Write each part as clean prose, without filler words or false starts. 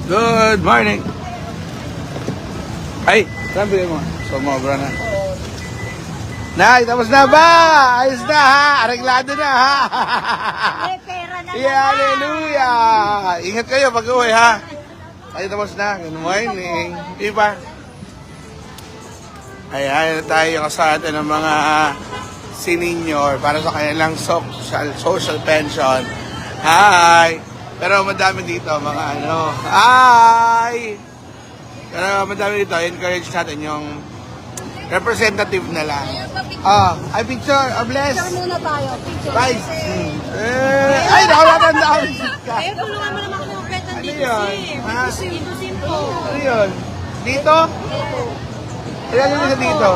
Good morning. Ay, sabi mo. Sumobra na. Nay, tapos na ba? Ayos na ha? Areglado na ha? May pera na Yeah, hallelujah! Ingat kayo pag-uwi ha? Ay, tapos na. Good morning. Diba? Ayan, tayo kasama ng mga senior para sa kanilang social pension. Hi! Pero madami dito, mga ano. Hi! Pero madami dito, encourage natin yung representative na lang. Ay, picture. Bless. Picture muna tayo. Picture. Guys. Ay, nakawatan na ako. Eh, tulungan mo naman ako ng pet ng Ano dito yun? sim. Ha? Dito sim po. Ano yun? Dito? Ilan yung isa dito?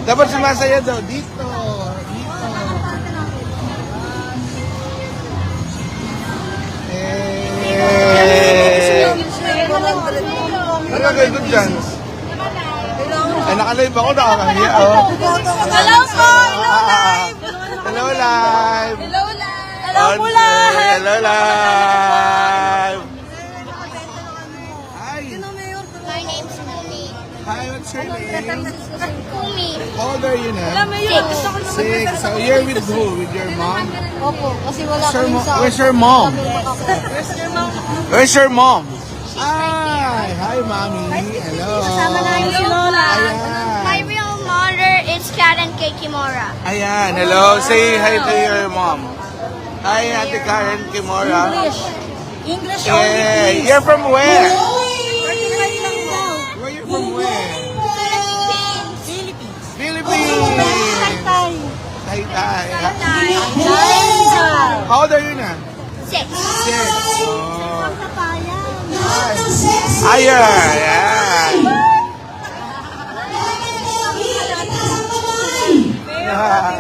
Dapat sumasaya daw. Dito. Dito. Ano gagawin ko dyan? Ay, nakalive ako. Nakakahiya. Hello po! Hello, live. Hello live! Hello po live! Hello, live. Hi. My name's Kumi. Hi, what's your name? Kumi. How old are you now? Six. 6. So you're with who? With your mom? Opo, kasi wala kami sa... Where's your mom? Where's your mom? Right Hi, mommy. Hello. Kasama namin si Lola. My Ayan. real mother is Karen K. Kimura. Ayan. Hello. Say hi to your mom. Hi, Ate Karen Kimura. English Yeah. only, You're from where? please. Where you from where? Philippines. Philippines. Tay. Tay. Tay. How old are you now? 6. 6. Oh. Kapayan. Ayan. Ayan. Ayan.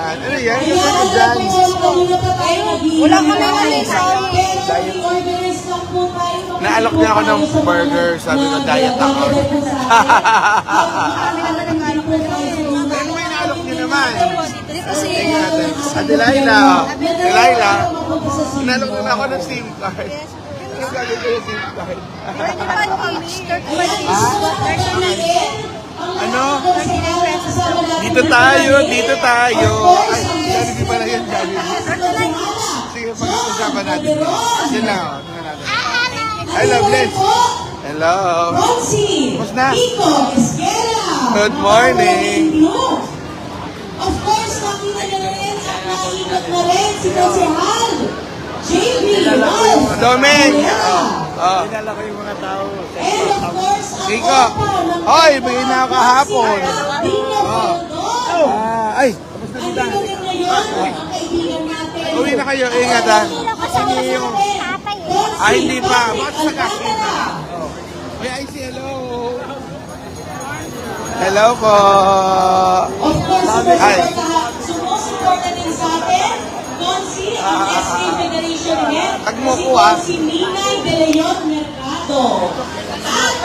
Ano yan? Ano dyan? Wala kami nalisay. Naalok niya ako ng burger. Sabi ko, diet ako. Pero may naalok niyo naman. Dito si... Tingnan natin. Delilah. Delilah. Naalok na ako ng SIM card. Ano gagawin ko yung SIM card? Ano? Dito tayo, dito tayo. Ay, Jollibee pala yun, Jollibee. Sige, pag-usapan natin. Yan lang, oh. Tingnan natin. Hi, Loveless. Hello. Tapos na. Good morning. Of course, nakita niyo na rin at naikot na rin si Konsehal JB of Domeng. Oh. And of course, ang Kiko. Hoy, bigay na ako kahapon. Ay, tapos na kita. Ito din ngayon, ang kaibigan natin. Uwi na kayo, ingat ha. Kasama yung tatay. Ay, hindi pa. Bakit sa gasket na? Uy, I see, hello. Hello po. Of course, Ay. sumusuporta din sa atin, Consi, ang SK Federation Head, Tagmo si po, ah. Consi Ninay De Leon Mercado. At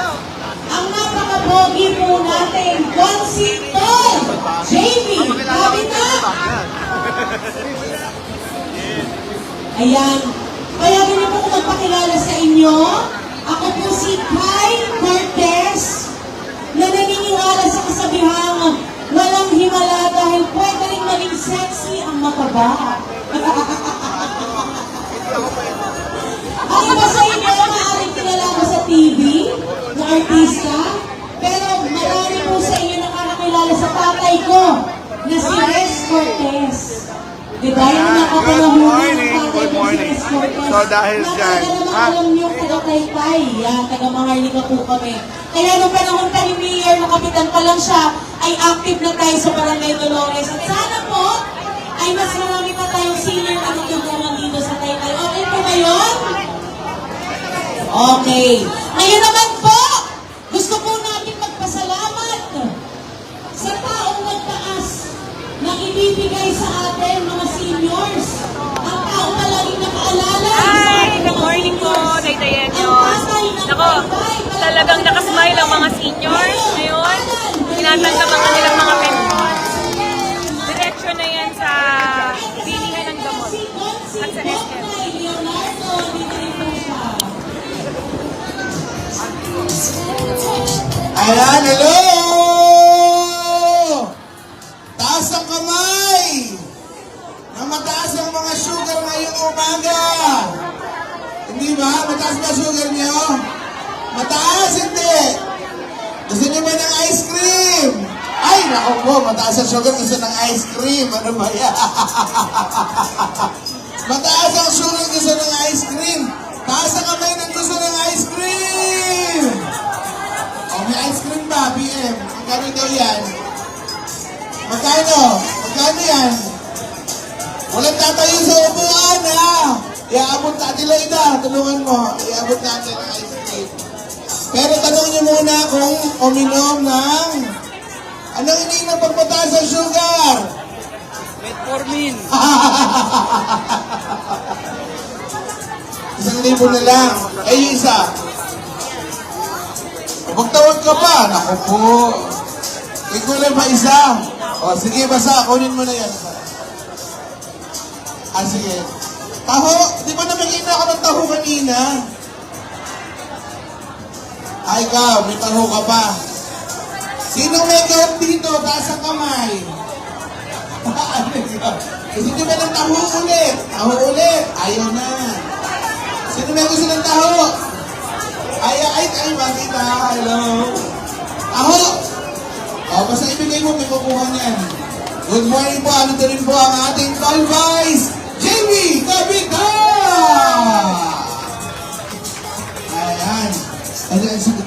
ang napaka-pogi po natin, Consi Tol JB Kabita. Ayan. Kaya ganyan po kung magpakilala sa inyo. Ako po si Kai Cortez na naniniwala sa kasabihang walang himala dahil pwede rin maging sexy ang mataba. Ang iba sa inyo, maaaring kilala ko sa TV na artista, pero marami po sa inyo nakakakilala sa tatay ko na si Res Cortez. Diba? Yung nakakalahunan ng tatay Good ko si morning. Res Cortez. So, dahil dyan, Alam niyo, taga-Taytay. Yan, taga-Maharlika po kami. Kaya nung panahon pa ni Mayor, na kapitan pa lang siya, ay active na tayo sa Barangay Dolores. At sana po, ay mas marami pa tayong senior na matulungan dito sa Taytay. Okay po ba yun? Okay. Ngayon naman po, gusto po natin magpasalamat sa taong nagtaas na ibibigay sa atin mga seniors. Ang tao palaging nakaalala. Hi! Good morning po, Taytayenyos. Nako, talagang nakasmile ang mga seniors ngayon. Tinatanggap ang kanilang mga pension. Diretso na yan sa bilihan ng gamot at sa SM. Ayan, hello! Taas ang kamay! Na mataas ang mga sugar ngayong umaga. Hindi ba? Mataas ba sugar niyo? Mataas, hindi. Gusto niyo ba ng ice cream? Ay, naku po, mataas ang sugar, gusto ng ice cream. Ano ba yan? Mataas ang sugar, gusto ng ice cream. Taas ang kamay ng gusto ng ice cream. O, may ice cream ba, BM? Magkano daw yan? Magkano? Magkano yan? Walang tatayo sa upuan, ha? Iaabot natin, Loida. Tulungan mo. Iaabot natin ang ice cream. Pero tanong niyo muna kung uminom ng... Anong iniinom pag mataas ang sugar? Metformin. 1,000 na lang. Ay, isa. Magtawag ka pa. Naku po. Ikulan pa isa. O, sige, basta. Kunin mo na yan. Ah, sige. Taho. Di ba namagina ako ng taho kanina? Ay, ikaw. May taho ka pa. Sino may gout dito? Taas ang kamay. Gusto nyo ba ng taho ulit? Taho ulit. Ayaw na. Sino may gusto ng taho? Ay, makita. Hello. Taho. O, basta ibigay mo, may kukuha niyan. Good morning po. Ano rin po ang ating call vice, Jamie Kapitan! Ayan.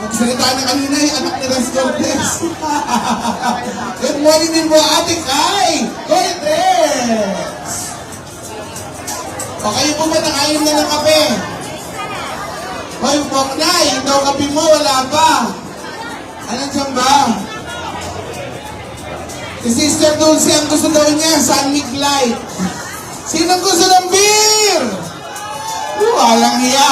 Magsalita na kanina yung anak ni Ras Cortez. Good morning din po ating Kai Cortez. O kayo po ba nakainom na ng kape? Hoy, Boknay, yung daw kape mo, wala pa. Anong dyan ba? Si Sister Dulce, ang gusto daw niya, San Mig Light. Sinong gusto ng beer? Walang hiya.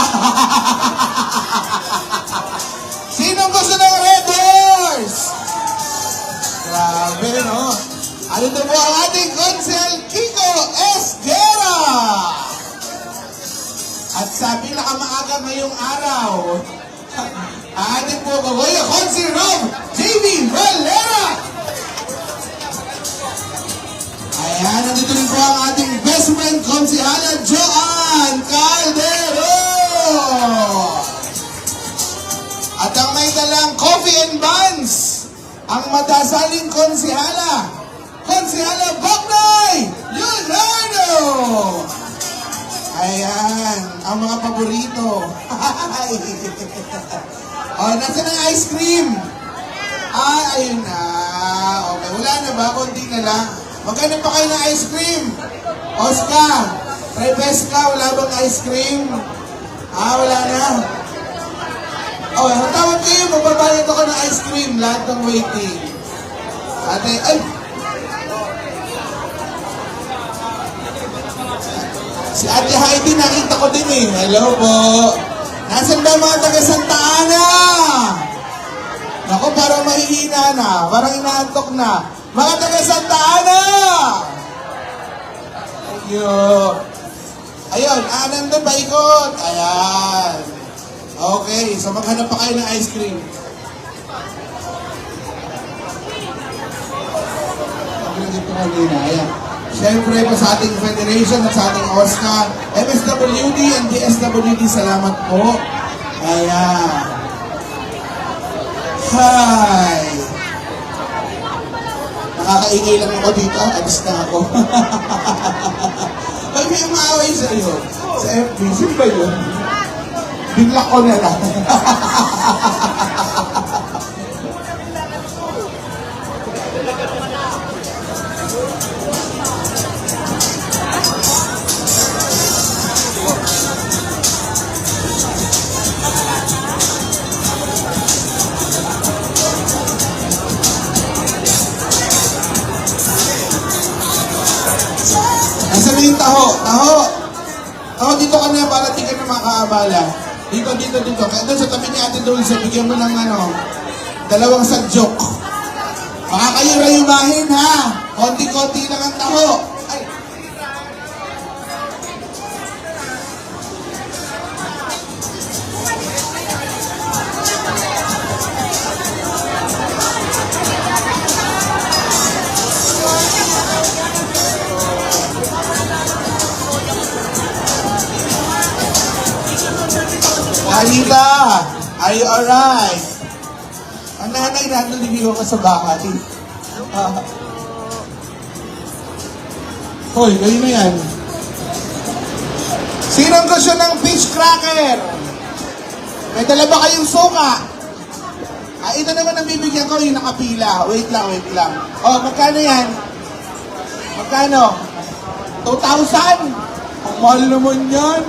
Sinong gusto ng Red Horse? Grabe, no? Ano daw po ang ating Consel Kiko Esguera? At sa pinakamaaga ngayong araw, atin po bagoy, Consel Rob JV Valera. Ayan, nandito rin po ang ating best friend, Konsihala Joan Caldero. At ang may dalang coffee and buns, ang madasaling Konsihala, Konsihala Boknoy Leonardo. Ayan, ang mga paborito. O, nasa ng ice cream? Ah, ayun na. Okay, wala na ba? Konti na lang. Magkano pa kayo ng ice cream? Oscar, Rebesca, wala bang ice cream? Ah, wala na. Oh, tawag kayo, magbabayad ako ng ice cream, lahat ng waiting. Ate, ay! Si Ate Heidi, nakita ko din eh. Hello po. Nasaan ba mga taga Santa Ana? Naku, parang mahihina na. Parang inaantok na. Mga taga Santa Ana! Ayun, nandun ba ikot? Ayan. Okay, so maghanap pa kayo ng ice cream. Dito kanina, ayan. Siyempre po sa ating federation at sa ating OSCA, MSWD and DSWD, salamat po. Ayan. Hi! Nakakaingay lang ako dito, alis na ako. Pag may umaaway sa iyo, sa FB, sino ba yun? Bigla ko na lang. Nasaan na yung taho? Taho! Taho, dito ka na para di ka na makaabala. Dito. Kaya doon sa tabi ni Ate Dulce, bigyan mo ng dalawang sadyok. Baka kayo rayumahin, ha? Konti-konti lang ang taho. Ay! Anita, are you alright? Ang nanay natin niligaw ka sa bahay. Hoy, kayo na yan. Sinong gusto ng fish cracker? May dala ba kayong suka? Ito naman ang bibigyan ko, yung nakapila. Wait lang. Oh, magkano yan? Magkano? 2,000? Ang mahal naman yan.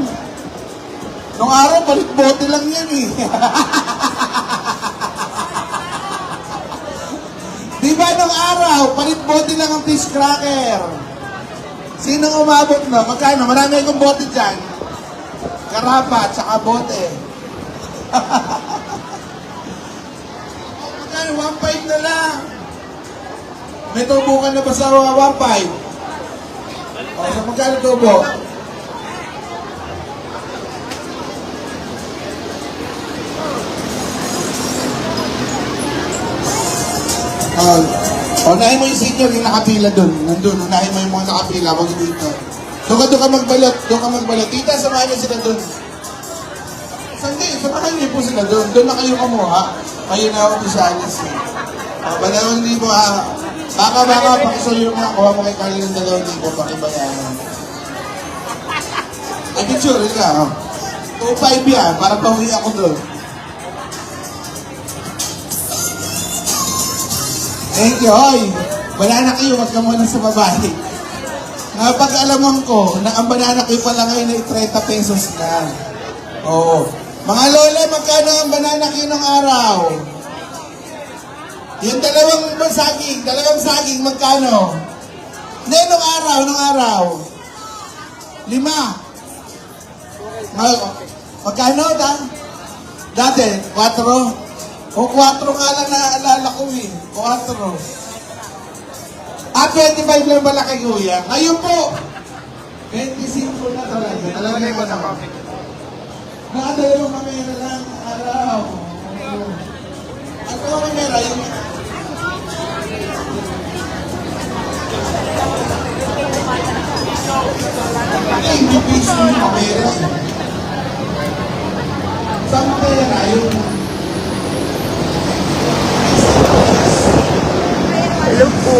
Nung araw, balik bote lang yan eh. Di ba nung araw, palit bote lang ang fish cracker? Sinong umabot no? Magkano? Marami akong bote dyan. Karapat, saka bote. Magkano? 1.5 na lang. May tubo ka na ba sa 1.5? O, so magkano tubo? Unahin mo yung senior, yung nakapila dun. Nandun, unahin mo yung mga nakapila. Huwag dito. Doon ka magbalot. Tita, samahan niyo sila dun. Samahan niyo po sila dun. Doon na kayo kamuha. Kayo na ako sa alis. Balawang libo ha. Baka, pakisuyo mo ako. Kuha mo kay Carly ng 2,000. Pakibayaran. Ay, picture ka. 2,500 yan. Para pauwi ako dun. Thank you, hoy. Banana kayo, wag ka muna sa babae. Napag-alaman ko na ang banana kayo pala ngayon ay 30 pesos na. Oo. Mga lola, magkano ang banana kayo ng araw? Yung dalawang saging, magkano? Hindi, nung araw. 5. Magkano, dati? 4? O 4 nga lang naaalala ko eh. 4. 25 lang malaki kuya. Ngayon po, 25 na talaga. Talaga ba na? Nakadalawang kamera lang araw. At mga kamera, yung... Ay, hindi piso yung kamera. Saan kamera yung... Hello po.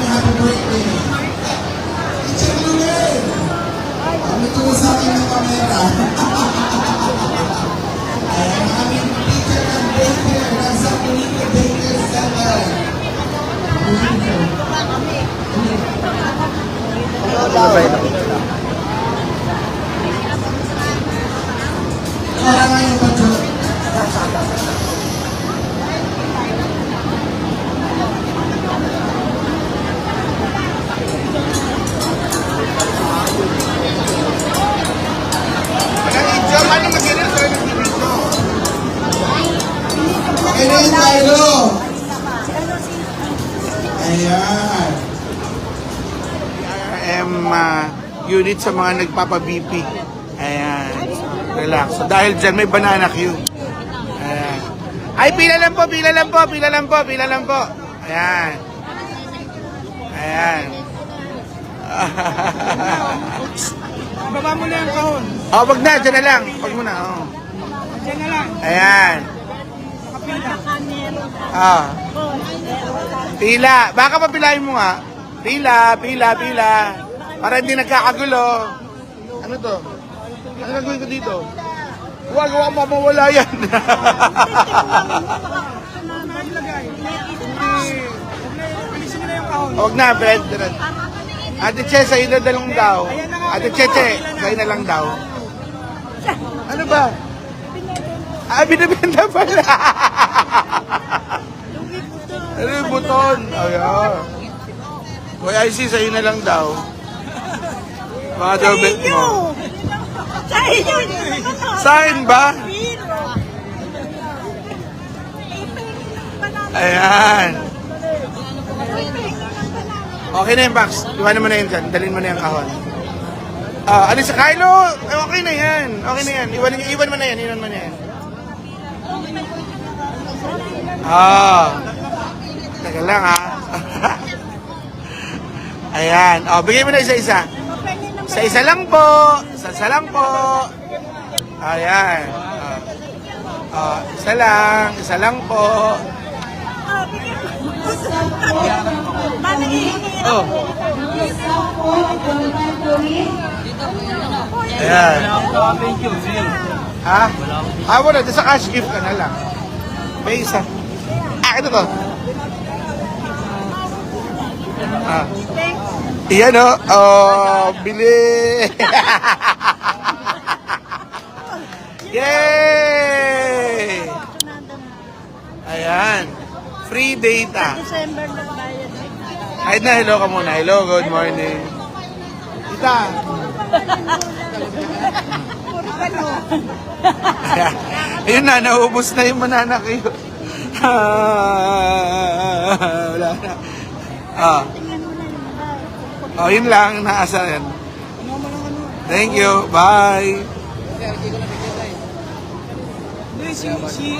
Happy birthday. Teacher Lumen! Ito sa akin ng kamera. Ayan, ang aming teacher ng baker, ng San Benito Baker Center. Kaya nga yung budget. Okay na yun tayo. Ayan. Unit sa mga nagpapa-BP. Ayan. Relax. So dahil dyan may banana queue. Ayan. Ay, pila lang po. Ayan. Ayan. Baba mo na yung kahon. Oh, wag na. Dyan na lang. Wag mo na. Oh. Diyan na lang. Ayan. Kapila. Ah. Pila. Baka papilahin mo nga. Pila. Para hindi nagkakagulo. Ano to? Ano gagawin ko dito? Huwag mawala yan. Alisin mo na yung kahon. Huwag na, Fred. Ate Che, sa'yo na lang daw. Ate Che, sa'yo na lang daw. Ano ba? Binibenta pala. Ano yung buton? Ayan. Boy, I see, sa'yo na lang daw. Mga daw bet mo. Sa'yo ba? Ayan. Okay na yung box. Iwanan mo na yun dyan. Dalhin mo na yung kahon. Alis sa Kylo! Okay na yan. Okay na yan. Iwan mo na yan. Iwan mo na yan. Teka lang ha. Ayan. Bigay mo na isa-isa. Isa-isa lang po. Isa-isa lang po. Ayan. Isa lang. Isa lang po. Oh. Ayan. Ha? Wala. Sa cash gift ka na lang. May isa. Ito to. Iyan o. Bili. Yay! Ayan. Free data. December nagbayad. Kahit na, hello ka muna. Hello, good morning. Tita. Ayun na, naubos na yung mananak yun. Wala na. Yun lang, naasa yan. Thank you, bye. Hindi, si